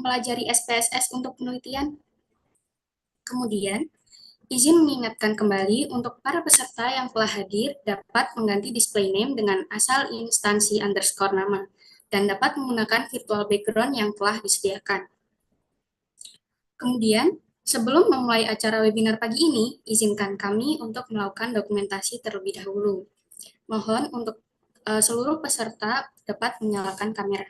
mempelajari SPSS untuk penelitian. Kemudian, izin mengingatkan kembali untuk para peserta yang telah hadir dapat mengganti display name dengan asal instansi underscore nama dan dapat menggunakan virtual background yang telah disediakan. Kemudian, sebelum memulai acara webinar pagi ini, izinkan kami untuk melakukan dokumentasi terlebih dahulu. Mohon untuk seluruh peserta dapat menyalakan kamera.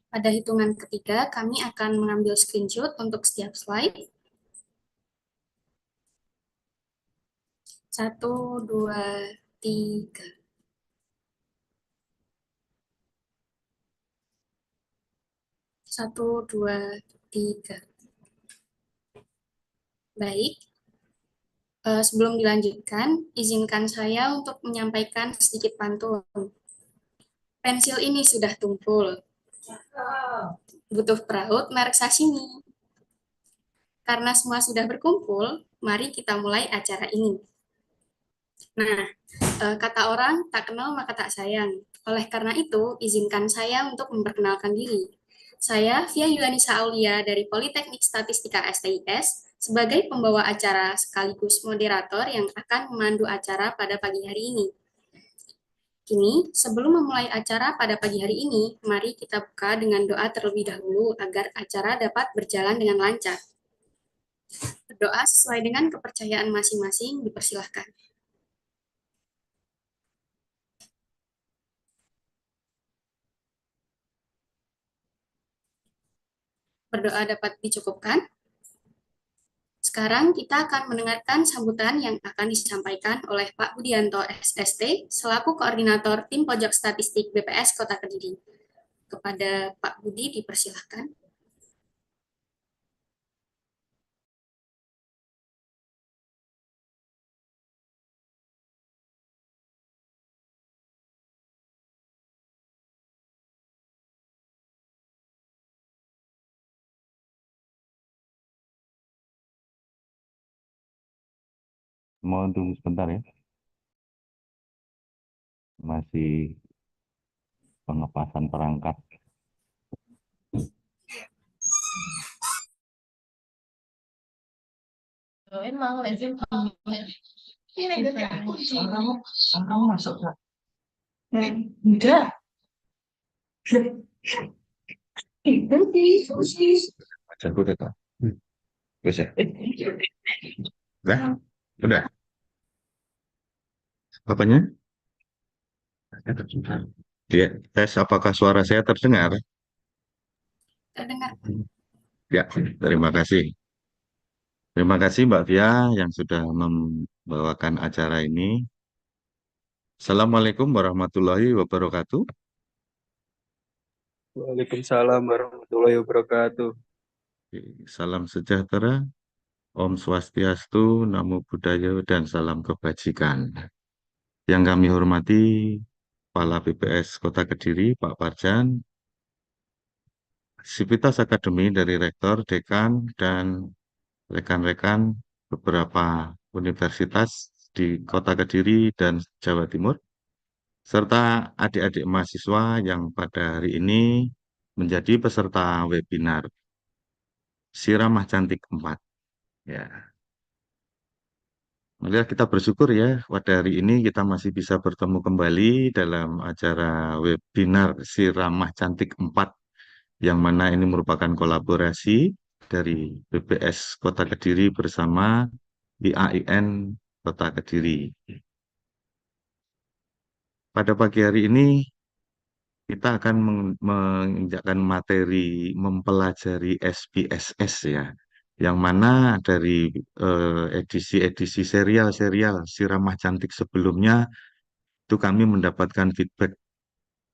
Pada hitungan ketiga, kami akan mengambil screenshot untuk setiap slide. 1, 2, 3. Satu, dua, tiga. Baik, sebelum dilanjutkan, izinkan saya untuk menyampaikan sedikit pantun. Pensil ini sudah tumpul. Butuh peraut merek sashimi. Karena semua sudah berkumpul, mari kita mulai acara ini. Nah, kata orang, tak kenal maka tak sayang. Oleh karena itu, izinkan saya untuk memperkenalkan diri. Saya Via Yulanisa Aulia dari Politeknik Statistika STIS sebagai pembawa acara sekaligus moderator yang akan memandu acara pada pagi hari ini. Kini, sebelum memulai acara pada pagi hari ini, mari kita buka dengan doa terlebih dahulu agar acara dapat berjalan dengan lancar. Berdoa sesuai dengan kepercayaan masing-masing, dipersilahkan. Berdoa dapat dicukupkan. Sekarang kita akan mendengarkan sambutan yang akan disampaikan oleh Pak Budianto SST selaku Koordinator Tim Pojok Statistik BPS Kota Kediri. Kepada Pak Budi dipersilahkan. Mohon tunggu sebentar ya. Masih pengepasan perangkat. Emang lazim ini kamu masuk kak? Udah. Aku udah tahu. Bisa. Udah? Udah. Apanya? Ya, tes apakah suara saya terdengar? Terdengar. Ya, terima kasih. Terima kasih Mbak Fia yang sudah membawakan acara ini. Assalamualaikum warahmatullahi wabarakatuh. Waalaikumsalam warahmatullahi wabarakatuh. Salam sejahtera, Om Swastiastu, Namo Buddhaya, dan salam kebajikan. Yang kami hormati Kepala BPS Kota Kediri, Pak Parjan, Sivitas Akademi dari Rektor, Dekan, dan rekan-rekan beberapa universitas di Kota Kediri dan Jawa Timur, serta adik-adik mahasiswa yang pada hari ini menjadi peserta webinar Si Ramah Cantik 4. Ya. Marilah kita bersyukur ya, pada hari ini kita masih bisa bertemu kembali dalam acara webinar Si Ramah Cantik 4, yang mana ini merupakan kolaborasi dari BPS Kota Kediri bersama IAIN Kota Kediri. Pada pagi hari ini kita akan menginjakkan materi mempelajari SPSS ya, yang mana dari edisi-edisi serial-serial Si Ramah Cantik sebelumnya itu kami mendapatkan feedback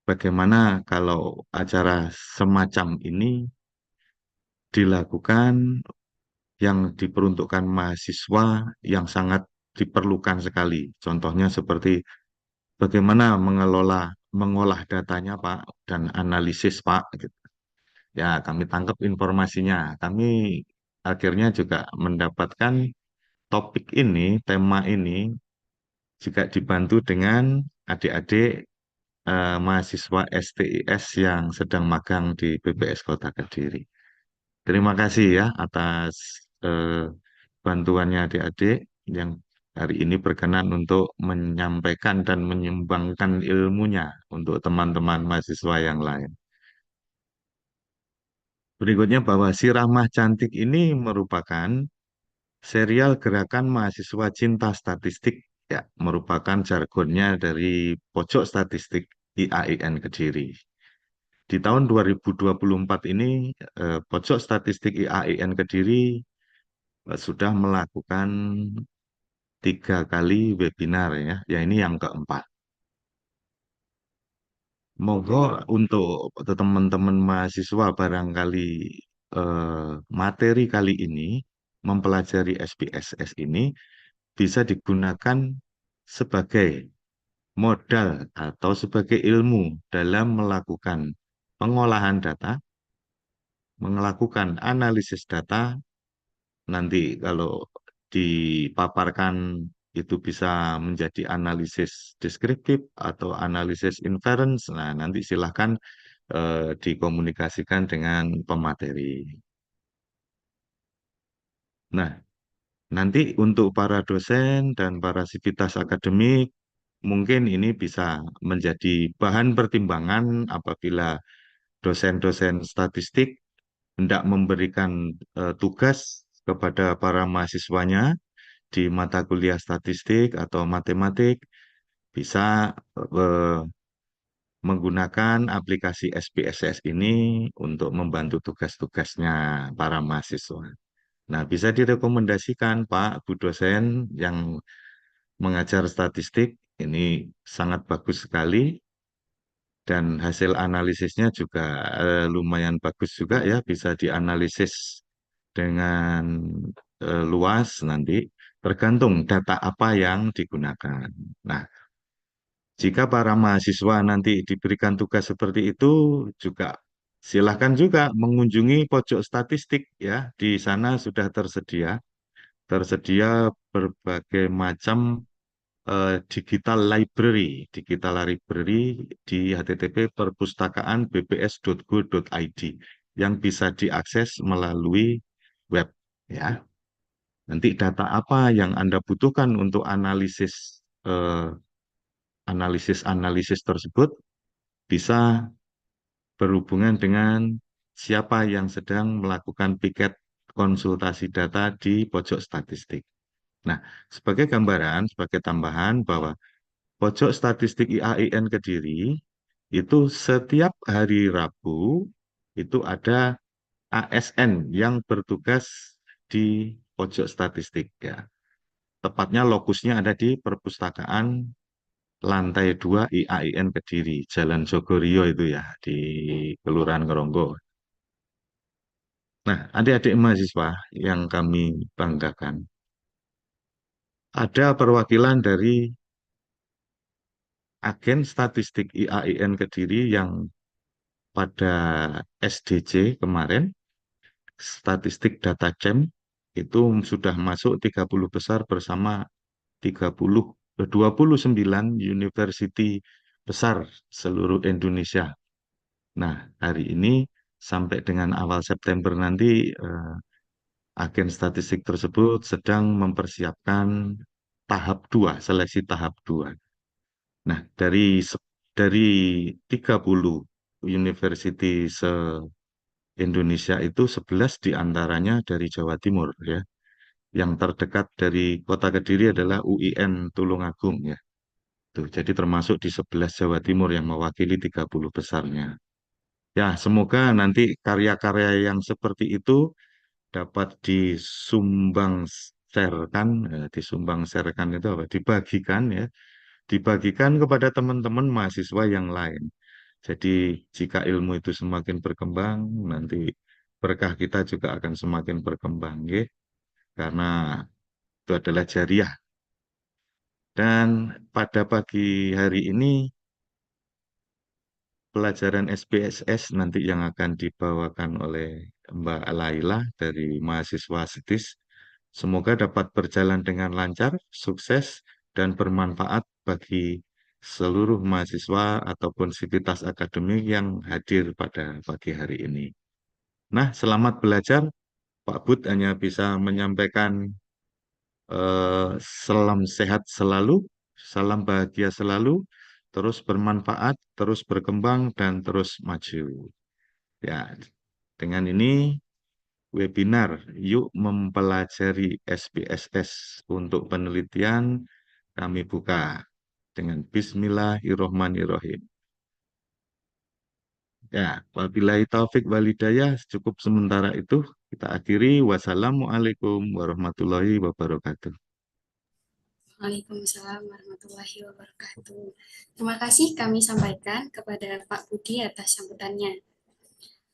bagaimana kalau acara semacam ini dilakukan yang diperuntukkan mahasiswa yang sangat diperlukan sekali. Contohnya seperti bagaimana mengolah datanya Pak dan analisis Pak. Gitu. Ya, kami tangkap informasinya. Kami akhirnya juga mendapatkan topik ini, tema ini juga dibantu dengan adik-adik mahasiswa STIS yang sedang magang di BPS Kota Kediri. Terima kasih ya atas bantuannya adik-adik yang hari ini berkenan untuk menyampaikan dan menyumbangkan ilmunya untuk teman-teman mahasiswa yang lain. Berikutnya bahwa Si Rahmah Cantik ini merupakan serial gerakan mahasiswa cinta statistik, ya, merupakan jargonnya dari Pojok Statistik IAIN Kediri. Di tahun 2024 ini, Pojok Statistik IAIN Kediri sudah melakukan 3 kali webinar ya, ya ini yang keempat. Monggo untuk teman-teman mahasiswa barangkali materi kali ini mempelajari SPSS ini bisa digunakan sebagai modal atau sebagai ilmu dalam melakukan pengolahan data, melakukan analisis data. Nanti kalau dipaparkan itu bisa menjadi analisis deskriptif atau analisis inference. Nah, nanti silahkan dikomunikasikan dengan pemateri. Nah, nanti untuk para dosen dan para sivitas akademik, mungkin ini bisa menjadi bahan pertimbangan apabila dosen-dosen statistik hendak memberikan tugas kepada para mahasiswanya di mata kuliah statistik atau matematik, bisa eh, menggunakan aplikasi SPSS ini untuk membantu tugas-tugasnya para mahasiswa. Nah, bisa direkomendasikan Pak, Bu dosen yang mengajar statistik, ini sangat bagus sekali dan hasil analisisnya juga lumayan bagus juga ya, bisa dianalisis dengan luas nanti, tergantung data apa yang digunakan. Nah, jika para mahasiswa nanti diberikan tugas seperti itu, juga silahkan juga mengunjungi pojok statistik ya. Di sana sudah tersedia berbagai macam digital library di http perpustakaan.bps.go.id yang bisa diakses melalui web ya. Nanti data apa yang Anda butuhkan untuk analisis tersebut bisa berhubungan dengan siapa yang sedang melakukan piket konsultasi data di pojok statistik. Nah, sebagai gambaran, sebagai tambahan bahwa pojok statistik IAIN Kediri itu setiap hari Rabu itu ada ASN yang bertugas di pojok statistik ya. Tepatnya lokusnya ada di perpustakaan lantai 2 IAIN Kediri, Jalan Jogorio itu ya, di Kelurahan Ngeronggo. Nah, adik-adik mahasiswa yang kami banggakan, ada perwakilan dari agen statistik IAIN Kediri yang pada SDC kemarin, Statistik Data Camp, itu sudah masuk 30 besar bersama 29 university besar seluruh Indonesia. Nah, hari ini sampai dengan awal September nanti agen statistik tersebut sedang mempersiapkan tahap 2, seleksi tahap 2. Nah, dari 30 university se-Indonesia itu 11 diantaranya dari Jawa Timur ya. Yang terdekat dari Kota Kediri adalah UIN Tulungagung ya. Tuh, jadi termasuk di 11 Jawa Timur yang mewakili 30 besarnya. Ya, semoga nanti karya-karya yang seperti itu dapat disumbang sharekan itu apa? Dibagikan ya, dibagikan kepada teman-teman mahasiswa yang lain. Jadi jika ilmu itu semakin berkembang, nanti berkah kita juga akan semakin berkembang, ya. Karena itu adalah jariah. Dan pada pagi hari ini pelajaran SPSS nanti yang akan dibawakan oleh Mbak Laila dari mahasiswa STIS. Semoga dapat berjalan dengan lancar, sukses, dan bermanfaat bagi seluruh mahasiswa ataupun sivitas akademik yang hadir pada pagi hari ini. Nah, selamat belajar. Pak Bud hanya bisa menyampaikan eh, salam sehat selalu, salam bahagia selalu, terus bermanfaat, terus berkembang, dan terus maju. Ya, dengan ini webinar Yuk Mempelajari SPSS untuk penelitian kami buka dengan Bismillahirrohmanirrohim. Ya, wabillahi taufik walidayah, cukup sementara itu kita akhiri. Wassalamualaikum warahmatullahi wabarakatuh. Waalaikumsalam warahmatullahi wabarakatuh. Terima kasih kami sampaikan kepada Pak Budi atas sambutannya.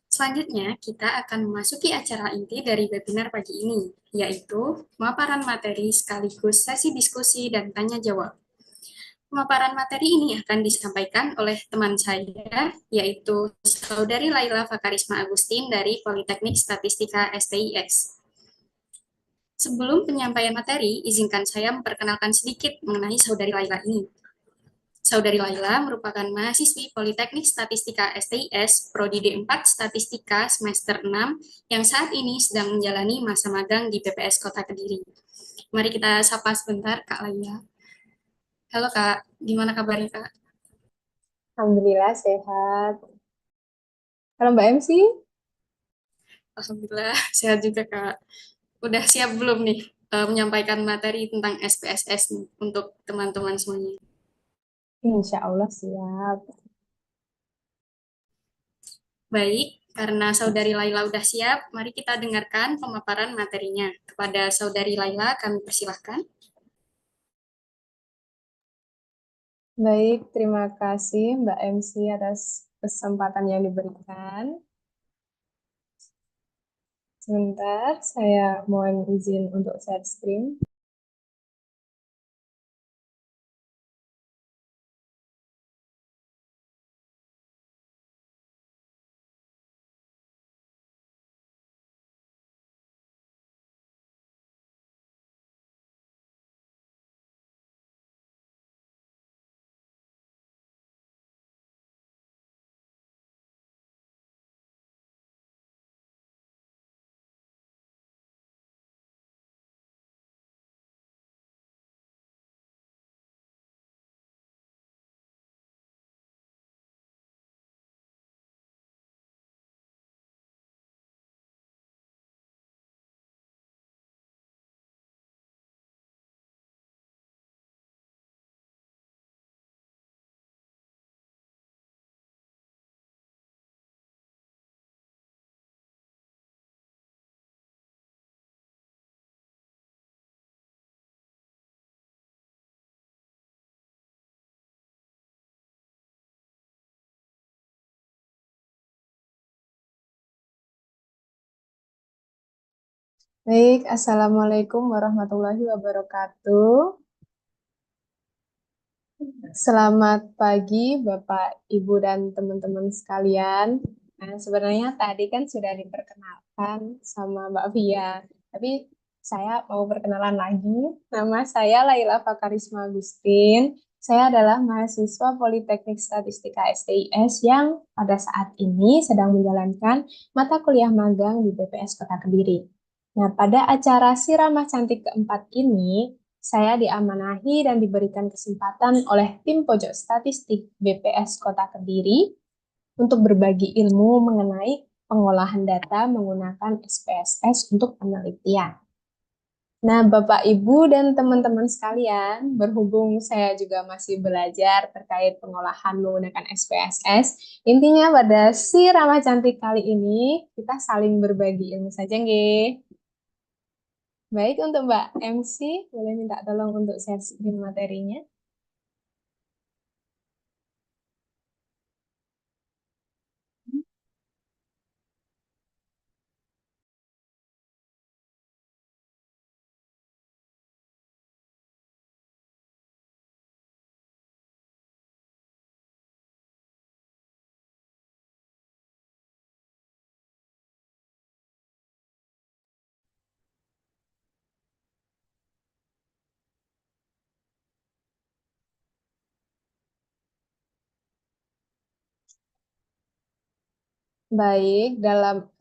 Selanjutnya, kita akan memasuki acara inti dari webinar pagi ini, yaitu pemaparan materi sekaligus sesi diskusi dan tanya jawab. Pemaparan materi ini akan disampaikan oleh teman saya, yaitu Saudari Laila Fakarisma Agustin dari Politeknik Statistika STIS. Sebelum penyampaian materi, izinkan saya memperkenalkan sedikit mengenai Saudari Laila ini. Saudari Laila merupakan mahasiswi Politeknik Statistika STIS, Prodi D4 Statistika semester 6, yang saat ini sedang menjalani masa magang di PPS Kota Kediri. Mari kita sapa sebentar Kak Laila. Halo Kak, gimana kabarnya Kak? Alhamdulillah sehat. Kalau Mbak MC, Alhamdulillah sehat juga Kak. Udah siap belum nih menyampaikan materi tentang SPSS nih untuk teman-teman semuanya? insya Allah siap. Baik, karena Saudari Laila udah siap, mari kita dengarkan pemaparan materinya. Kepada Saudari Laila, kami persilahkan. Baik, terima kasih Mbak MC atas kesempatan yang diberikan. Sebentar, saya mohon izin untuk share screen. Baik, Assalamualaikum warahmatullahi wabarakatuh. Selamat pagi Bapak, Ibu, dan teman-teman sekalian. Nah, sebenarnya tadi kan sudah diperkenalkan sama Mbak Via, tapi saya mau perkenalan lagi. Nama saya Laila Fakarisma Agustin. Saya adalah mahasiswa Politeknik Statistika STIS yang pada saat ini sedang menjalankan mata kuliah magang di BPS Kota Kediri. Nah, pada acara Siramah Cantik keempat ini, saya diamanahi dan diberikan kesempatan oleh tim pojok statistik BPS Kota Kediri untuk berbagi ilmu mengenai pengolahan data menggunakan SPSS untuk penelitian. Nah, Bapak, Ibu, dan teman-teman sekalian, berhubung saya juga masih belajar terkait pengolahan menggunakan SPSS, intinya pada si Ramah Cantik kali ini, kita saling berbagi ilmu saja, nggih. Baik, untuk Mbak MC, boleh minta tolong untuk share screen materinya. Baik,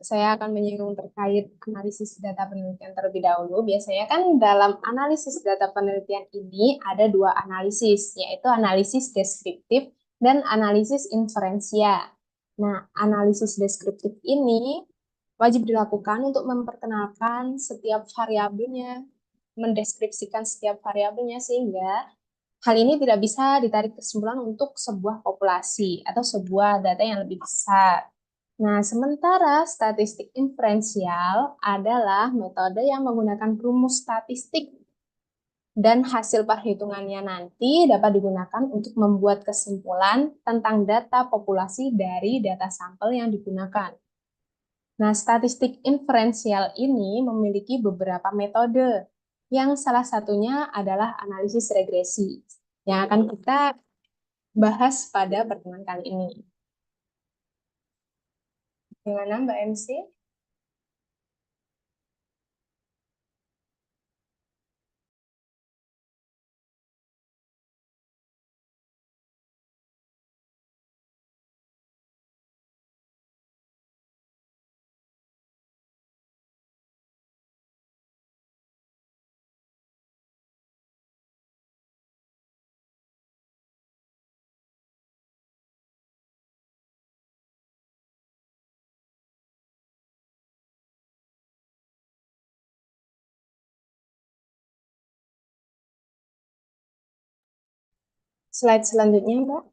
saya akan menyinggung terkait analisis data penelitian terlebih dahulu. Biasanya kan dalam analisis data penelitian ini ada dua analisis, yaitu analisis deskriptif dan analisis inferensial. Nah, analisis deskriptif ini wajib dilakukan untuk memperkenalkan setiap variabelnya, mendeskripsikan setiap variabelnya sehingga hal ini tidak bisa ditarik kesimpulan untuk sebuah populasi atau sebuah data yang lebih besar. Nah, sementara statistik inferensial adalah metode yang menggunakan rumus statistik dan hasil perhitungannya nanti dapat digunakan untuk membuat kesimpulan tentang data populasi dari data sampel yang digunakan. Nah, statistik inferensial ini memiliki beberapa metode, yang salah satunya adalah analisis regresi, yang akan kita bahas pada pertemuan kali ini. Gimana Mbak MC? Slide selanjutnya, Mbak.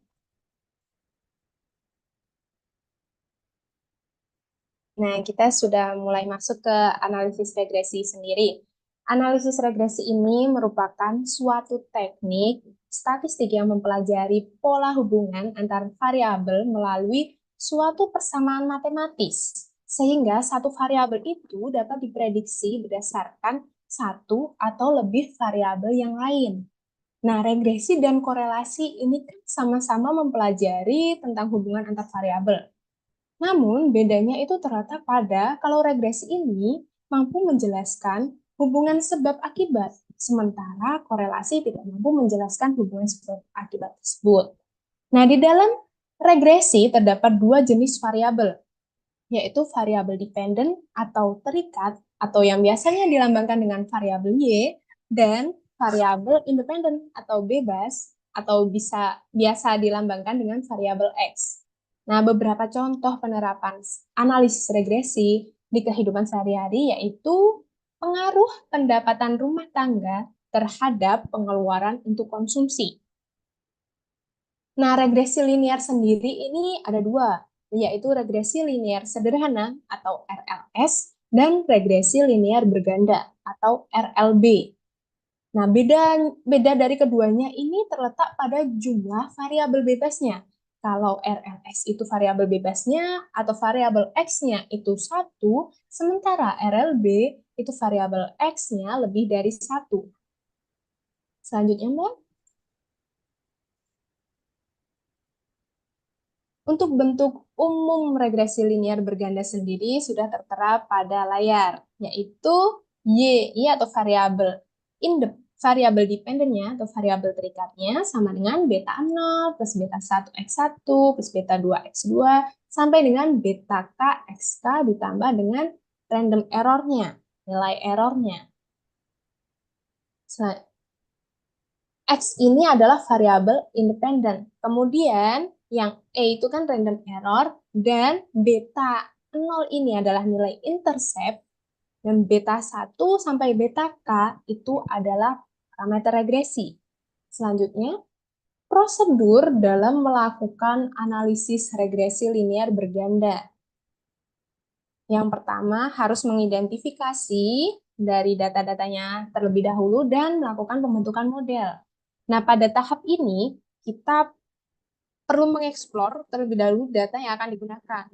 Nah, kita sudah mulai masuk ke analisis regresi sendiri. Analisis regresi ini merupakan suatu teknik statistik yang mempelajari pola hubungan antar variabel melalui suatu persamaan matematis, sehingga satu variabel itu dapat diprediksi berdasarkan satu atau lebih variabel yang lain. Nah, regresi dan korelasi ini kan sama-sama mempelajari tentang hubungan antar variabel. Namun, bedanya itu terletak pada kalau regresi ini mampu menjelaskan hubungan sebab akibat, sementara korelasi tidak mampu menjelaskan hubungan sebab akibat tersebut. Nah, di dalam regresi terdapat dua jenis variabel, yaitu variabel dependent atau terikat, atau yang biasanya dilambangkan dengan variabel Y, dan variabel independent atau bebas, atau biasa dilambangkan dengan variabel X. Nah, beberapa contoh penerapan analisis regresi di kehidupan sehari-hari yaitu pengaruh pendapatan rumah tangga terhadap pengeluaran untuk konsumsi. Nah, regresi linear sendiri ini ada dua, yaitu regresi linear sederhana atau RLS dan regresi linear berganda atau RLB. Nah, beda dari keduanya ini terletak pada jumlah variabel bebasnya. Kalau RLS itu variabel bebasnya atau variabel X-nya itu 1, sementara RLB itu variabel X-nya lebih dari 1. Selanjutnya, Mbak. Untuk bentuk umum regresi linear berganda sendiri sudah tertera pada layar, yaitu Y atau variabel dependennya atau variabel terikatnya sama dengan beta 0 plus beta 1 X1 plus beta 2 X2 sampai dengan beta K XK ditambah dengan random errornya, nilai errornya. X ini adalah variabel independen. Kemudian yang E itu kan random error dan beta 0 ini adalah nilai intercept dan beta 1 sampai beta K itu adalah parameter regresi. Selanjutnya, prosedur dalam melakukan analisis regresi linear berganda. Yang pertama, harus mengidentifikasi dari data-datanya terlebih dahulu dan melakukan pembentukan model. Nah, pada tahap ini, kita perlu mengeksplor terlebih dahulu data yang akan digunakan.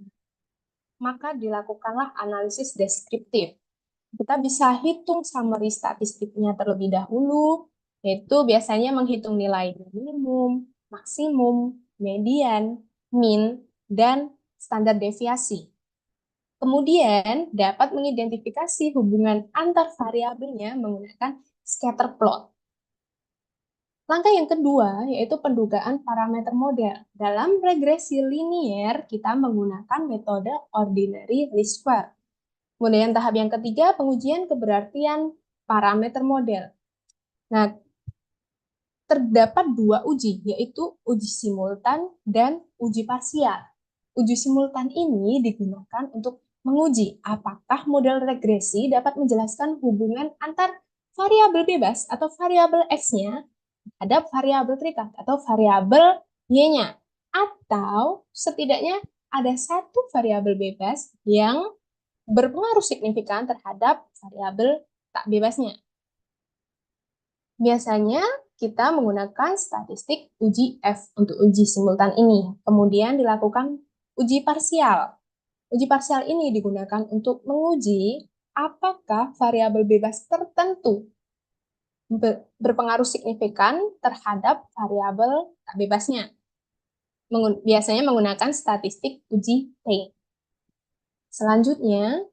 Maka dilakukanlah analisis deskriptif. Kita bisa hitung summary statistiknya terlebih dahulu, yaitu biasanya menghitung nilai minimum, maksimum, median, mean, dan standar deviasi. Kemudian dapat mengidentifikasi hubungan antar variabelnya menggunakan scatter plot. Langkah yang kedua yaitu pendugaan parameter model. Dalam regresi linier, kita menggunakan metode ordinary least square. Kemudian tahap yang ketiga, pengujian keberartian parameter model. Nah, terdapat dua uji, yaitu uji simultan dan uji parsial. Uji simultan ini digunakan untuk menguji apakah model regresi dapat menjelaskan hubungan antar variabel bebas atau variabel X-nya terhadap variabel terikat atau variabel Y-nya. Atau setidaknya ada satu variabel bebas yang berpengaruh signifikan terhadap variabel tak bebasnya. Biasanya kita menggunakan statistik uji F untuk uji simultan ini. Kemudian dilakukan uji parsial. Uji parsial ini digunakan untuk menguji apakah variabel bebas tertentu berpengaruh signifikan terhadap variabel tak bebasnya. Biasanya menggunakan statistik uji T. Selanjutnya,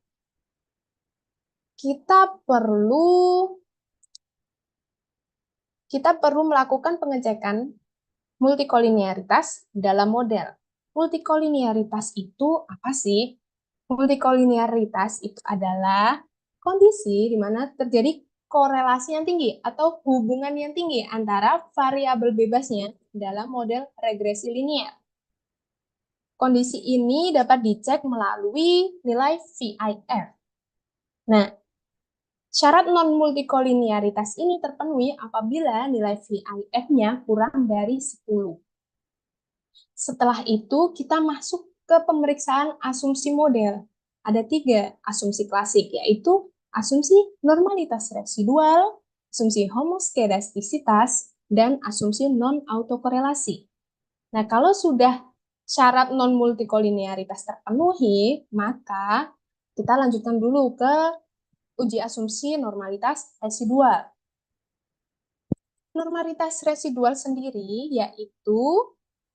kita perlu melakukan pengecekan multikolinearitas dalam model. Multikolinearitas itu apa sih? Multikolinearitas itu adalah kondisi di mana terjadi korelasi yang tinggi atau hubungan yang tinggi antara variabel bebasnya dalam model regresi linier. Kondisi ini dapat dicek melalui nilai VIF. Nah, syarat non-multikolinearitas ini terpenuhi apabila nilai VIF-nya kurang dari 10. Setelah itu, kita masuk ke pemeriksaan asumsi model. Ada 3 asumsi klasik, yaitu asumsi normalitas residual, asumsi homoskedastisitas, dan asumsi non-autokorelasi. Nah, kalau sudah syarat non-multikolinearitas terpenuhi, maka kita lanjutkan dulu ke uji asumsi normalitas residual. Normalitas residual sendiri yaitu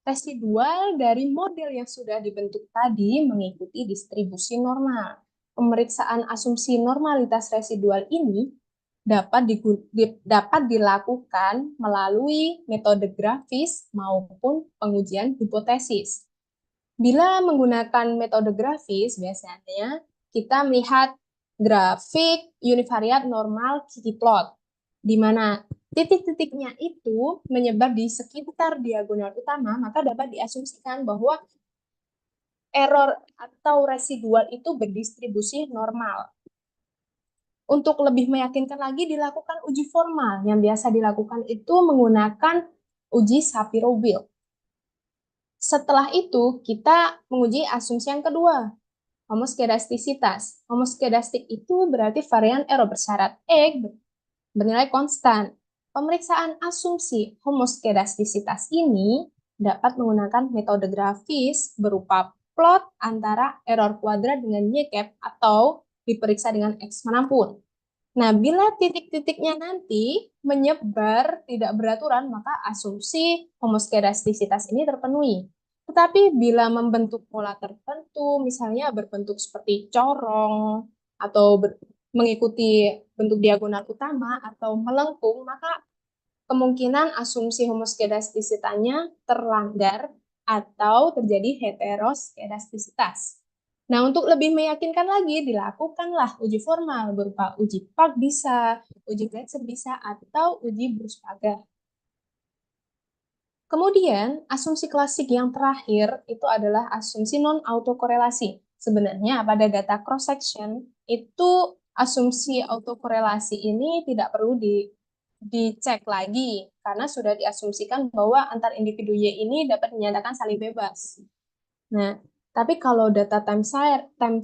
residual dari model yang sudah dibentuk tadi mengikuti distribusi normal. Pemeriksaan asumsi normalitas residual ini dapat dilakukan melalui metode grafis maupun pengujian hipotesis. Bila menggunakan metode grafis, biasanya kita melihat grafik univariat normal ktplot, di mana titik-titiknya itu menyebar di sekitar diagonal utama, maka dapat diasumsikan bahwa error atau residual itu berdistribusi normal. Untuk lebih meyakinkan lagi, dilakukan uji formal. Yang biasa dilakukan itu menggunakan uji Shapiro-Wilk. Setelah itu, kita menguji asumsi yang kedua, homoskedastisitas. Homoskedastik itu berarti varian error bersyarat E bernilai konstan. Pemeriksaan asumsi homoskedastisitas ini dapat menggunakan metode grafis berupa plot antara error kuadrat dengan Y-cap atau diperiksa dengan X manapun. Nah, bila titik-titiknya nanti menyebar tidak beraturan, maka asumsi homoskedastisitas ini terpenuhi. Tetapi bila membentuk pola tertentu, misalnya berbentuk seperti corong, atau mengikuti bentuk diagonal utama, atau melengkung, maka kemungkinan asumsi homoskedastisitanya terlanggar atau terjadi heteroskedastisitas. Nah, untuk lebih meyakinkan lagi, dilakukanlah uji formal berupa uji Park bisa, uji Glatzer bisa, atau uji Bruce-Pager. Kemudian, asumsi klasik yang terakhir itu adalah asumsi non-autokorelasi. Sebenarnya pada data cross-section, itu asumsi autokorelasi ini tidak perlu dicek lagi, karena sudah diasumsikan bahwa antar individu Y ini dapat dinyatakan saling bebas. Nah, tapi kalau data time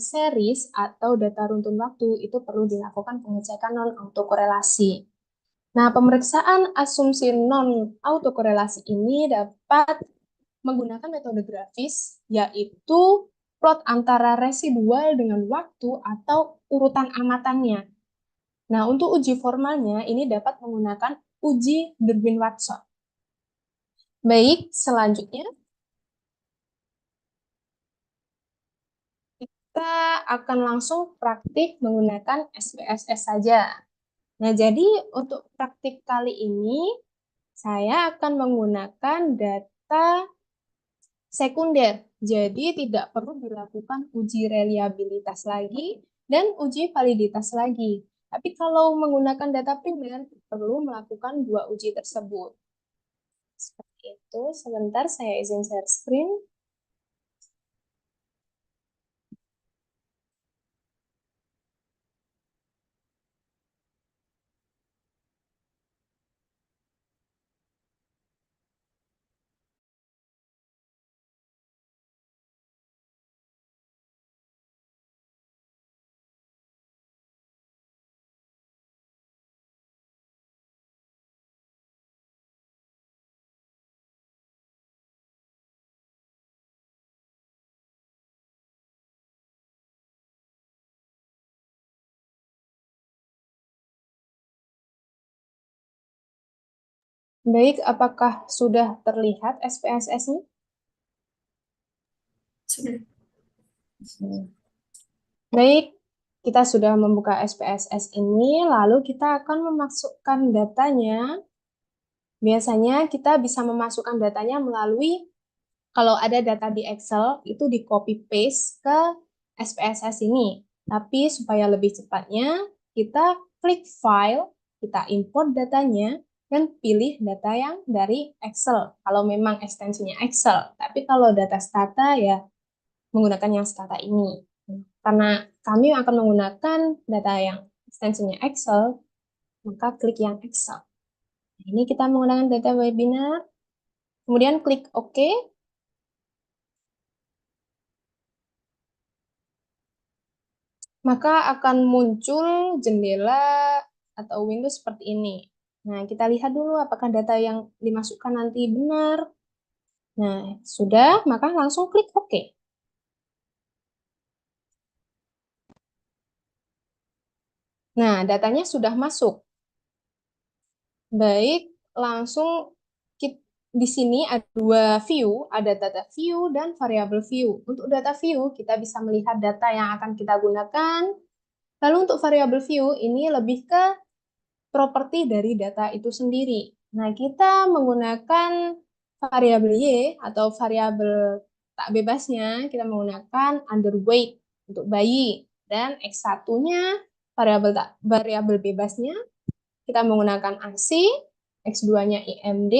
series atau data runtun waktu itu perlu dilakukan pengecekan non-autokorelasi. Nah, pemeriksaan asumsi non-autokorelasi ini dapat menggunakan metode grafis, yaitu plot antara residual dengan waktu atau urutan amatannya. Nah, untuk uji formalnya ini dapat menggunakan uji Durbin-Watson. Baik, selanjutnya kita akan langsung praktik menggunakan SPSS saja. Nah, jadi untuk praktik kali ini Saya akan menggunakan data sekunder. Jadi tidak perlu dilakukan uji reliabilitas lagi dan uji validitas lagi. Tapi kalau menggunakan data primer, perlu melakukan dua uji tersebut. Seperti itu. Sebentar, saya izin share screen. Baik, apakah sudah terlihat SPSS-nya? Sudah. Baik, kita sudah membuka SPSS ini, lalu kita akan memasukkan datanya. Biasanya kita bisa memasukkan datanya melalui, kalau ada data di Excel, itu di copy paste ke SPSS ini. Tapi supaya lebih cepatnya, kita klik file, kita import datanya, dan pilih data yang dari Excel. Kalau memang ekstensinya Excel. Tapi kalau data stata ya menggunakan yang stata ini. Karena kami akan menggunakan data yang ekstensinya Excel, maka klik yang Excel. Ini kita menggunakan data webinar, kemudian klik OK. Maka akan muncul jendela atau window seperti ini. Nah, kita lihat dulu apakah data yang dimasukkan nanti benar. Nah, sudah, maka langsung klik OK. Nah, datanya sudah masuk. Baik, langsung di sini ada dua view, ada data view dan variable view. Untuk data view, kita bisa melihat data yang akan kita gunakan. Lalu untuk variable view, ini lebih ke properti dari data itu sendiri. Nah, kita menggunakan variabel Y atau variabel tak bebasnya, kita menggunakan underweight untuk bayi. Dan X1-nya, variabel bebasnya, kita menggunakan ASI, X2-nya IMD,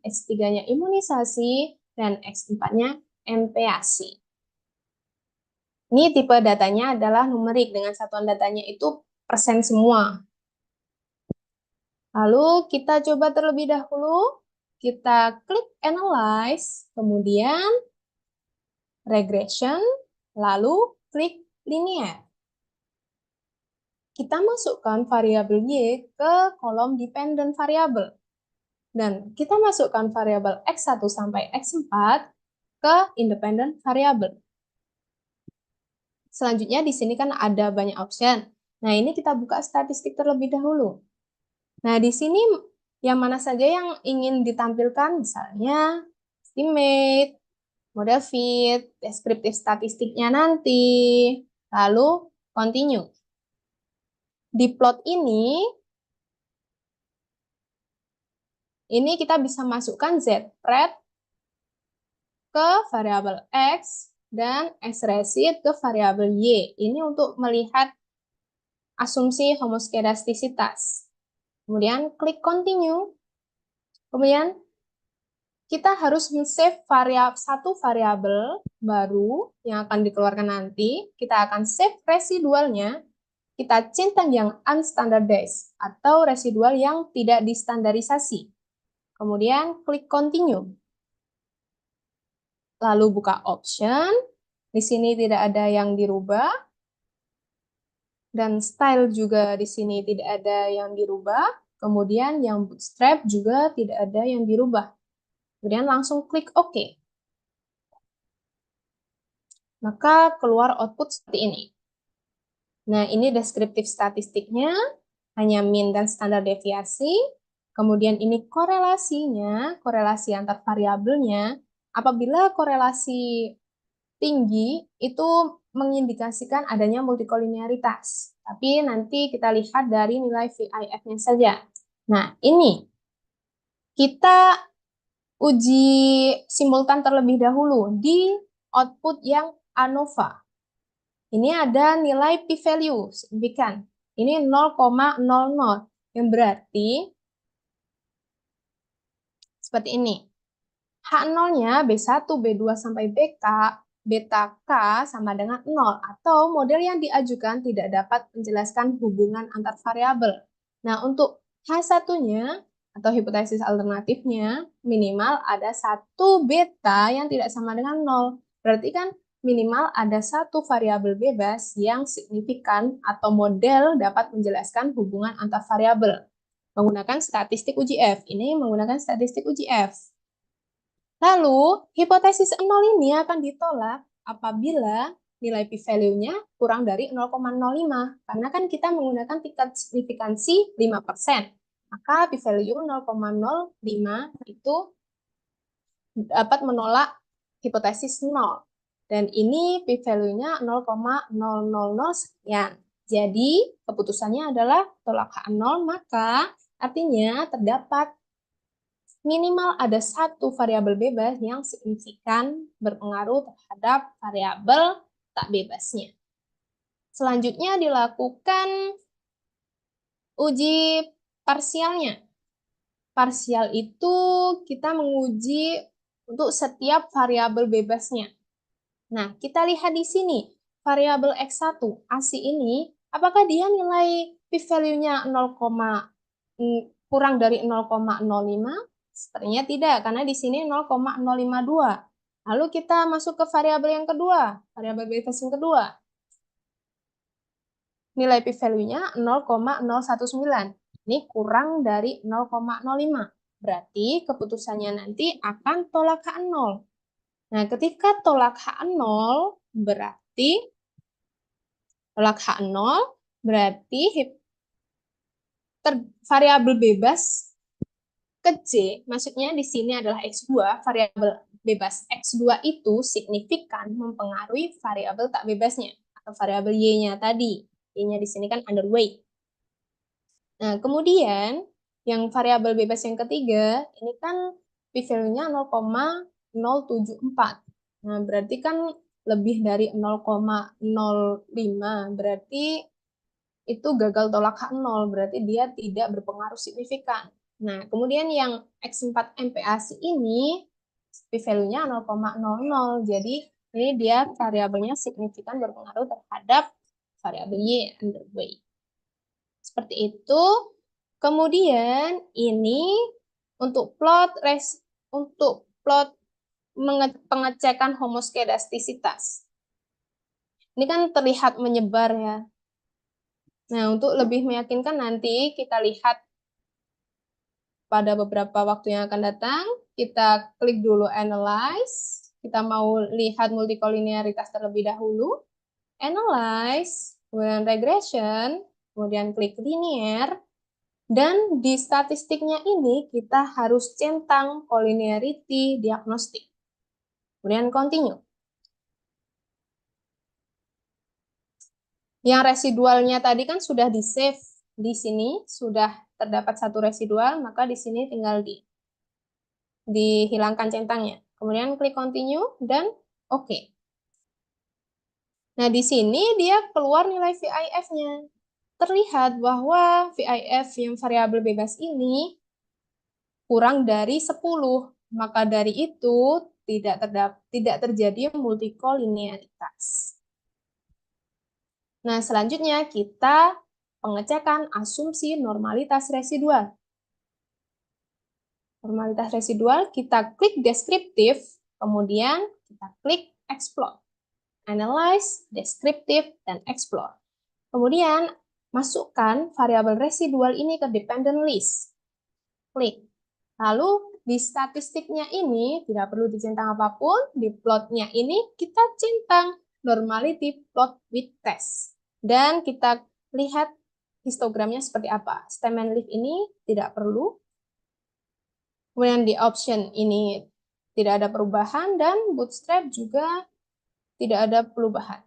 X3-nya imunisasi, dan X4-nya MPASI. Ini tipe datanya adalah numerik, dengan satuan datanya itu persen semua. Lalu kita coba terlebih dahulu, kita klik Analyze, kemudian Regression, lalu klik Linear. Kita masukkan variabel Y ke kolom Dependent Variable. Dan kita masukkan variabel X1 sampai X4 ke Independent Variable. Selanjutnya di sini kan ada banyak option. Nah, ini kita buka statistik terlebih dahulu. Nah, di sini yang mana saja yang ingin ditampilkan, misalnya estimate, model fit, deskriptif statistiknya nanti, lalu continue. Di plot ini kita bisa masukkan zpred ke variabel X dan xresid ke variabel Y. Ini untuk melihat asumsi homoskedastisitas. Kemudian klik continue. Kemudian kita harus men-save satu variabel baru yang akan dikeluarkan nanti. Kita akan save residualnya. Kita centang yang unstandardized atau residual yang tidak distandarisasi. Kemudian klik continue. Lalu buka option. Di sini tidak ada yang dirubah. Dan style juga di sini tidak ada yang dirubah. Kemudian yang bootstrap juga tidak ada yang dirubah. Kemudian langsung klik OK. Maka keluar output seperti ini. Nah, ini deskriptif statistiknya, hanya mean dan standar deviasi. Kemudian ini korelasinya, korelasi antar variabelnya. Apabila korelasi tinggi, itu mengindikasikan adanya multikolinearitas. Tapi nanti kita lihat dari nilai VIF-nya saja. Nah, ini kita uji simultan terlebih dahulu di output yang ANOVA. Ini ada nilai p-value signifikan. Ini 0,00, yang berarti seperti ini. H0-nya B1, B2, sampai BK, beta K sama dengan 0, atau model yang diajukan tidak dapat menjelaskan hubungan antar variabel. Nah, untuk H1-nya, atau hipotesis alternatifnya, minimal ada 1 beta yang tidak sama dengan 0. Berarti kan minimal ada 1 variabel bebas yang signifikan atau model dapat menjelaskan hubungan antar variabel. Menggunakan statistik uji F. Ini menggunakan statistik uji F. Lalu, hipotesis 0 ini akan ditolak apabila nilai p-value-nya kurang dari 0,05. Karena kan kita menggunakan tingkat signifikansi 5%. Maka p-value 0,05 itu dapat menolak hipotesis 0. Dan ini p-value-nya 0,000 sekian. Jadi, keputusannya adalah tolak H0, maka artinya terdapat minimal ada 1 variabel bebas yang signifikan berpengaruh terhadap variabel tak bebasnya. Selanjutnya dilakukan uji parsialnya. Parsial itu kita menguji untuk setiap variabel bebasnya. Nah, kita lihat di sini, variabel X1, ASI ini, apakah dia nilai p-value-nya kurang dari 0,05? Sepertinya tidak, karena di sini 0,052. Lalu kita masuk ke variabel yang kedua, variabel bebas yang kedua. Nilai p-value-nya 0,019. Ini kurang dari 0,05. Berarti keputusannya nanti akan tolak H0. Nah, ketika tolak H0, berarti variabel bebas ke J, maksudnya di sini adalah X2, variabel bebas X2 itu signifikan mempengaruhi variabel tak bebasnya, atau variabel Y-nya tadi. Y-nya di sini kan underweight. Nah, kemudian yang variabel bebas yang ketiga, ini kan p-value-nya 0,074. Nah, berarti kan lebih dari 0,05, berarti itu gagal tolak H0, berarti dia tidak berpengaruh signifikan. Nah, kemudian yang X4 MPASI ini p-value-nya 0,00. Jadi, ini dia variabelnya signifikan berpengaruh terhadap variabel Y underweight. Seperti itu. Kemudian ini untuk plot pengecekan homoskedastisitas. Ini kan terlihat menyebar ya. Nah, untuk lebih meyakinkan nanti kita lihat pada beberapa waktu yang akan datang, kita klik dulu analyze. Kita mau lihat multikolinearitas terlebih dahulu. Analyze, kemudian regression, kemudian klik linear. Dan di statistiknya ini kita harus centang collinearity diagnostic. Kemudian continue. Yang residualnya tadi kan sudah di-save di sini, sudah terdapat 1 residual, maka di sini tinggal dihilangkan centangnya. Kemudian klik continue dan oke. Nah, di sini dia keluar nilai VIF-nya. Terlihat bahwa VIF yang variabel bebas ini kurang dari 10. Maka dari itu tidak terjadi multikolinearitas. Nah, selanjutnya kita pengecekan asumsi normalitas residual. Normalitas residual, kita klik deskriptif, kemudian kita klik explore. Analyze, deskriptif, dan explore. Kemudian, masukkan variabel residual ini ke dependent list. Klik. Lalu, di statistiknya ini tidak perlu dicentang apapun, di plotnya ini kita centang normality plot with test. Dan kita lihat histogramnya seperti apa. Stem and leaf ini tidak perlu. Kemudian di option ini tidak ada perubahan dan bootstrap juga tidak ada perubahan.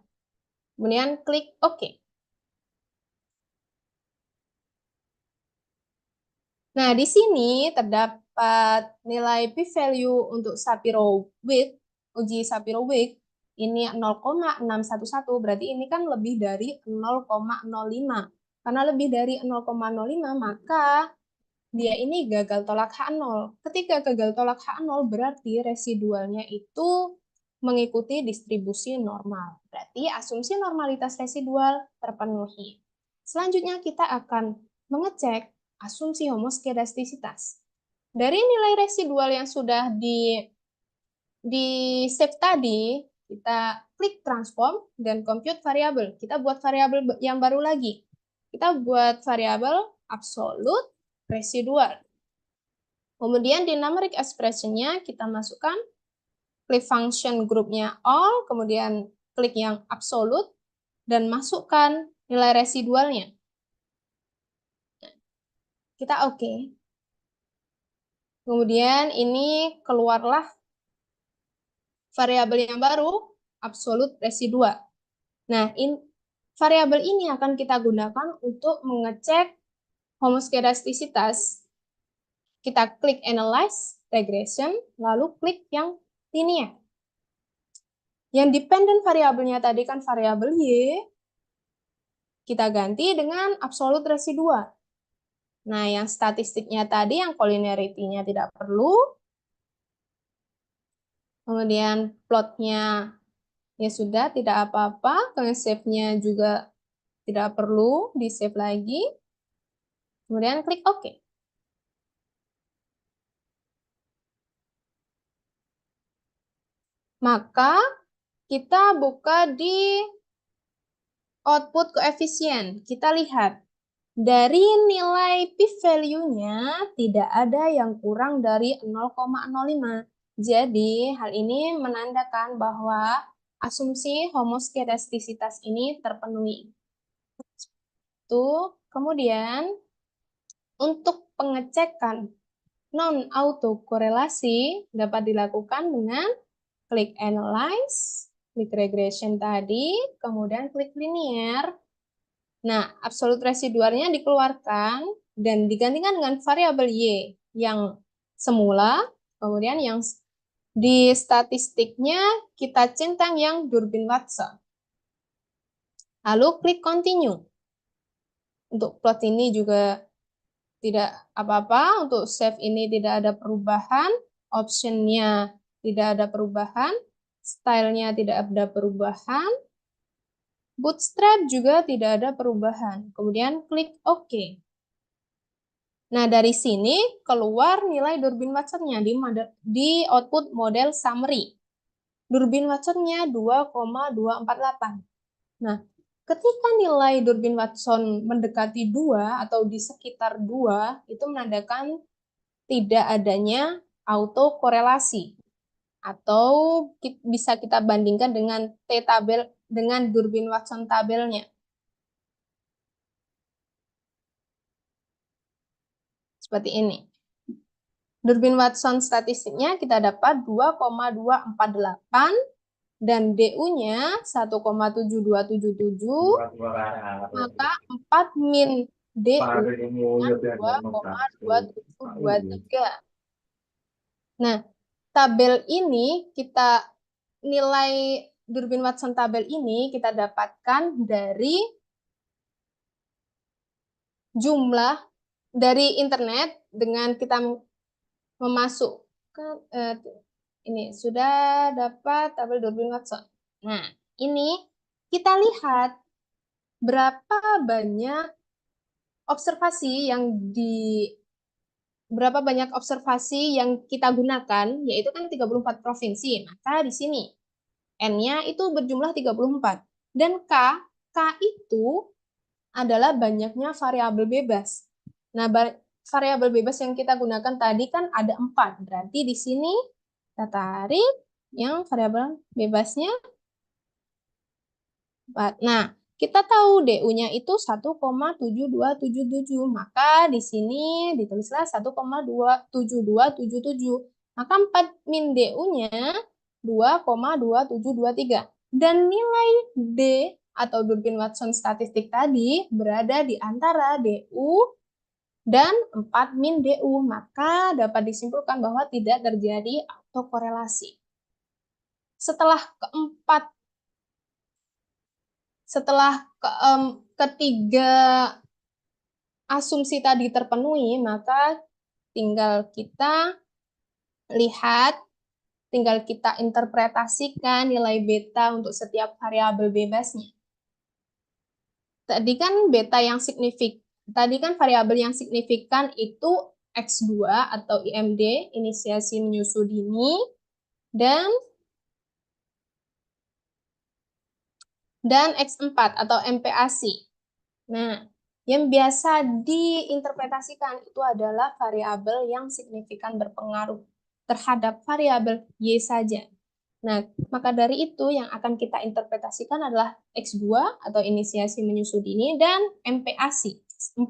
Kemudian klik OK. Nah, di sini dapat nilai p-value untuk Shapiro-Wilk, uji Shapiro-Wilk, ini 0,611, berarti ini kan lebih dari 0,05. Karena lebih dari 0,05, maka dia ini gagal tolak H0. Ketika gagal tolak H0, berarti residualnya itu mengikuti distribusi normal. Berarti asumsi normalitas residual terpenuhi. Selanjutnya kita akan mengecek asumsi homoskedastisitas. Dari nilai residual yang sudah di save tadi, kita klik transform dan compute variabel. Kita buat variabel yang baru lagi. Kita buat variabel absolute residual. Kemudian di numeric expression-nya kita masukkan klik function grupnya all, kemudian klik yang absolute, dan masukkan nilai residualnya. Kita oke. Kemudian ini keluarlah variabel yang baru, absolute residual. Nah, variabel ini akan kita gunakan untuk mengecek homoskedastisitas. Kita klik analyze, regression, lalu klik yang linear. Yang dependent variabelnya tadi kan variabel Y, kita ganti dengan absolute residual. Nah, yang statistiknya tadi, yang collinearity-nya tidak perlu. Kemudian plotnya ya sudah, tidak apa-apa. Save-nya juga tidak perlu, di-save lagi. Kemudian klik OK. Maka kita buka di output koefisien. Kita lihat, dari nilai p-value-nya tidak ada yang kurang dari 0,05. Jadi, hal ini menandakan bahwa asumsi homoskedastisitas ini terpenuhi. Kemudian, untuk pengecekan non-autokorelasi dapat dilakukan dengan klik analyze, klik regression tadi, kemudian klik linear. Nah, absolute residualnya dikeluarkan dan digantikan dengan variabel Y yang semula, kemudian yang di statistiknya kita centang yang Durbin-Watson. Lalu klik continue. Untuk plot ini juga tidak apa-apa, untuk save ini tidak ada perubahan, option-nya tidak ada perubahan, style-nya tidak ada perubahan, bootstrap juga tidak ada perubahan. Kemudian klik OK. Nah, dari sini keluar nilai Durbin-Watsonnya di output model summary. Durbin-Watsonnya 2,248. Nah, ketika nilai Durbin-Watson mendekati 2 atau di sekitar 2, itu menandakan tidak adanya autokorelasi. Atau bisa kita bandingkan dengan T-tabel, dengan Durbin-Watson tabelnya. Seperti ini. Durbin-Watson statistiknya kita dapat 2,248 dan DU-nya 1,7277, maka 4 min DU-nya 2,2723. Nah, tabel ini nilai Durbin-Watson tabel ini kita dapatkan dari jumlah dari internet dengan kita memasukkan ini sudah dapat tabel Durbin-Watson. Nah, ini kita lihat berapa banyak observasi yang kita gunakan, yaitu kan 34 provinsi. Maka di sini N-nya itu berjumlah 34. Dan K itu adalah banyaknya variabel bebas. Nah, variabel bebas yang kita gunakan tadi kan ada 4. Berarti di sini kita tarik yang variabel bebasnya 4. Nah, kita tahu DU-nya itu 1,7277. Maka di sini ditulislah 1,7277. Maka 4 min DU-nya 2,2723. Dan nilai D atau Durbin-Watson statistik tadi berada di antara DU dan 4 min DU. Maka dapat disimpulkan bahwa tidak terjadi autokorelasi. Setelah ketiga asumsi tadi terpenuhi, maka tinggal kita lihat, tinggal kita interpretasikan nilai beta untuk setiap variabel bebasnya. Tadi kan variabel yang signifikan itu X2 atau IMD, inisiasi menyusu dini, dan X4 atau MPASI. Nah, yang biasa diinterpretasikan itu adalah variabel yang signifikan berpengaruh terhadap variabel Y saja. Nah, maka dari itu yang akan kita interpretasikan adalah X2 atau inisiasi menyusu dini dan MPASI 4.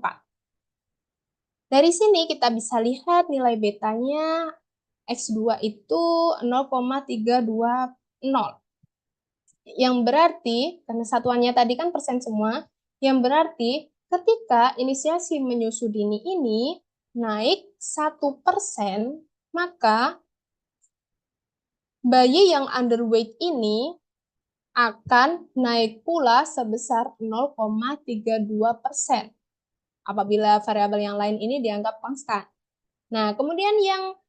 Dari sini kita bisa lihat nilai betanya X2 itu 0,320. Yang berarti, karena satuannya tadi kan persen semua, yang berarti ketika inisiasi menyusu dini ini naik 1%, maka bayi yang underweight ini akan naik pula sebesar 0,32% apabila variabel yang lain ini dianggap konstan. Nah, kemudian yang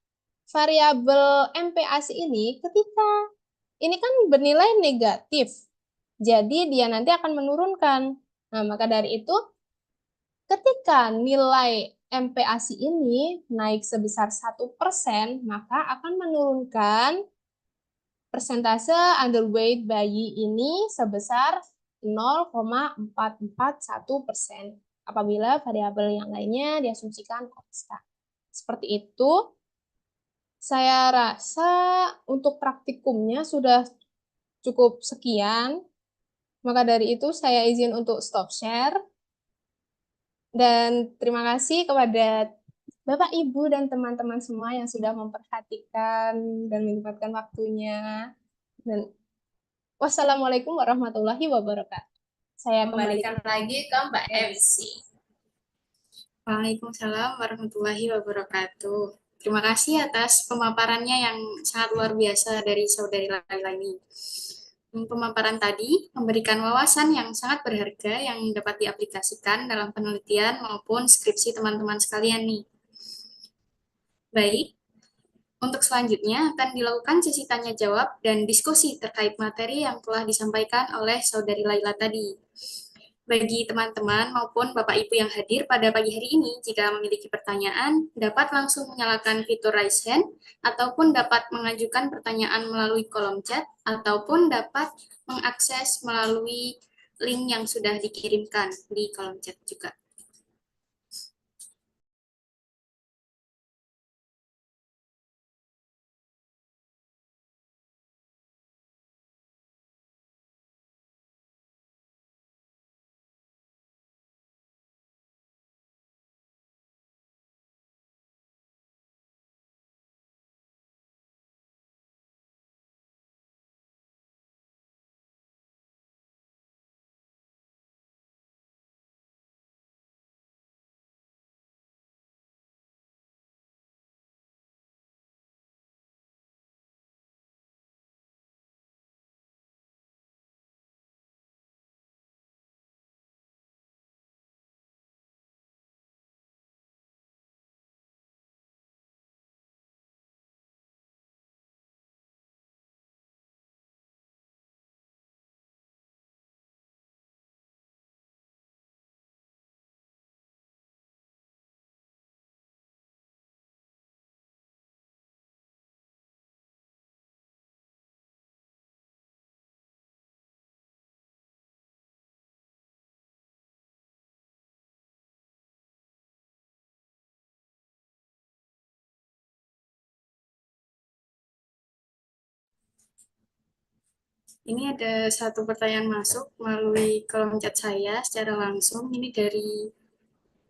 variabel MPASI ini ketika ini kan bernilai negatif, jadi dia nanti akan menurunkan. Nah, maka dari itu ketika nilai MPASI ini naik sebesar 1%, maka akan menurunkan persentase underweight bayi ini sebesar 0,441% apabila variabel yang lainnya diasumsikan konstan. Seperti itu. Saya rasa untuk praktikumnya sudah cukup sekian. Maka dari itu saya izin untuk stop share. Dan terima kasih kepada Bapak, Ibu, dan teman-teman semua yang sudah memperhatikan dan menyempatkan waktunya. Dan wassalamualaikum warahmatullahi wabarakatuh. Saya kembalikan lagi ke Mbak MC. Waalaikumsalam warahmatullahi wabarakatuh. Terima kasih atas pemaparannya yang sangat luar biasa dari Saudari Laila ini. Pemaparan tadi memberikan wawasan yang sangat berharga yang dapat diaplikasikan dalam penelitian maupun skripsi teman-teman sekalian nih. Baik, untuk selanjutnya akan dilakukan sesi tanya jawab dan diskusi terkait materi yang telah disampaikan oleh Saudari Laila tadi. Bagi teman-teman maupun Bapak Ibu yang hadir pada pagi hari ini, jika memiliki pertanyaan, dapat langsung menyalakan fitur raise hand, ataupun dapat mengajukan pertanyaan melalui kolom chat, ataupun dapat mengakses melalui link yang sudah dikirimkan di kolom chat juga. Ini ada satu pertanyaan masuk melalui kolom chat saya secara langsung. Ini dari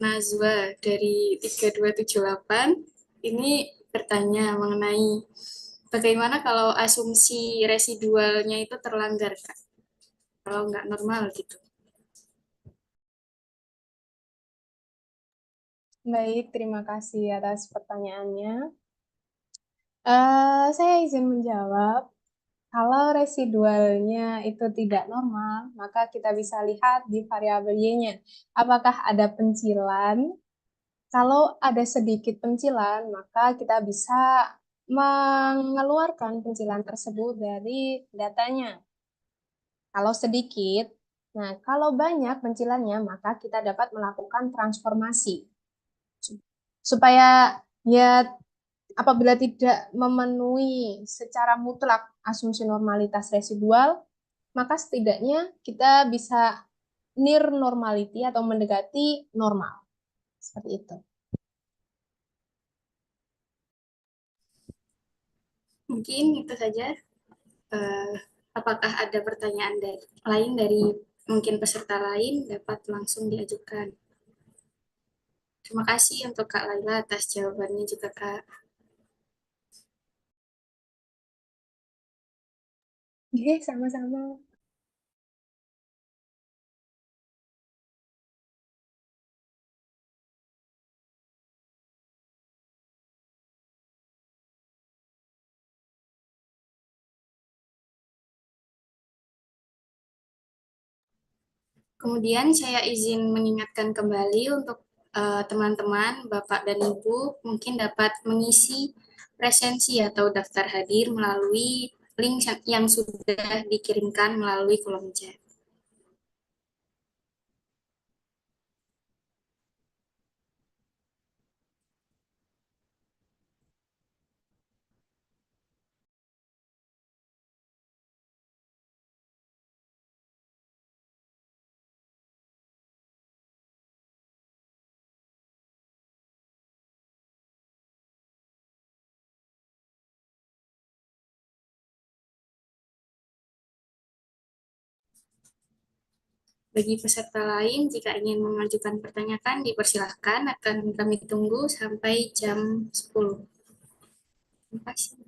Nazwa dari 3278. Ini bertanya mengenai bagaimana kalau asumsi residualnya itu terlanggar, Kak? Kalau nggak normal gitu. Baik, terima kasih atas pertanyaannya. Saya izin menjawab. Kalau residualnya itu tidak normal, maka kita bisa lihat di variabel Y-nya. Apakah ada pencilan? Kalau ada sedikit pencilan, maka kita bisa mengeluarkan pencilan tersebut dari datanya. Kalau sedikit, nah kalau banyak pencilannya, maka kita dapat melakukan transformasi. Supaya ya apabila tidak memenuhi secara mutlak asumsi normalitas residual, maka setidaknya kita bisa near normality atau mendekati normal. Seperti itu. Mungkin itu saja. Apakah ada pertanyaan lain dari mungkin peserta lain dapat langsung diajukan. Terima kasih untuk Kak Laila atas jawabannya juga Kak. Oke, sama-sama. Kemudian saya izin mengingatkan kembali untuk teman-teman, Bapak dan Ibu, mungkin dapat mengisi presensi atau daftar hadir melalui link yang sudah dikirimkan melalui kolom chat. Bagi peserta lain, jika ingin mengajukan pertanyaan, dipersilahkan, akan kami tunggu sampai jam 10. Terima kasih.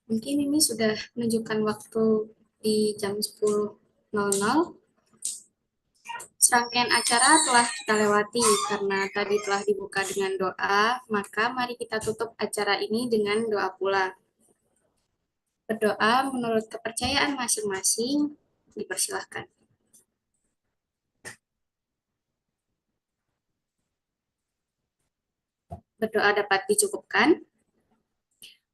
Mungkin ini sudah menunjukkan waktu di jam 10.00. Serangkaian acara telah kita lewati karena tadi telah dibuka dengan doa, maka mari kita tutup acara ini dengan doa pula. Berdoa menurut kepercayaan masing-masing, dipersilahkan. Berdoa dapat dicukupkan.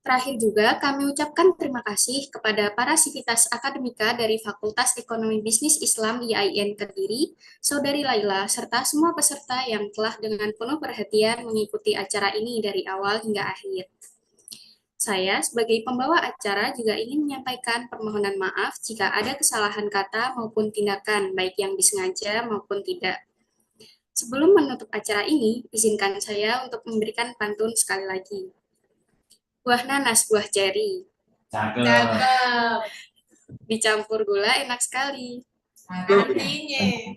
Terakhir juga, kami ucapkan terima kasih kepada para sivitas akademika dari Fakultas Ekonomi Bisnis Islam IAIN Kediri, Saudari Laila, serta semua peserta yang telah dengan penuh perhatian mengikuti acara ini dari awal hingga akhir. Saya sebagai pembawa acara juga ingin menyampaikan permohonan maaf jika ada kesalahan kata maupun tindakan, baik yang disengaja maupun tidak. Sebelum menutup acara ini, izinkan saya untuk memberikan pantun sekali lagi. Buah nanas, buah ceri. Cakep. Dicampur gula enak sekali. Artinya.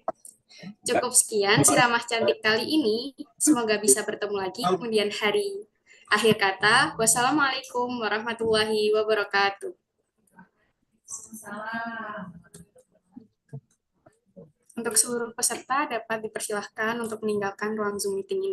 Cukup sekian si ramah cantik kali ini. Semoga bisa bertemu lagi kemudian hari. Akhir kata, wassalamualaikum warahmatullahi wabarakatuh. Untuk seluruh peserta dapat dipersilahkan untuk meninggalkan ruang Zoom meeting ini.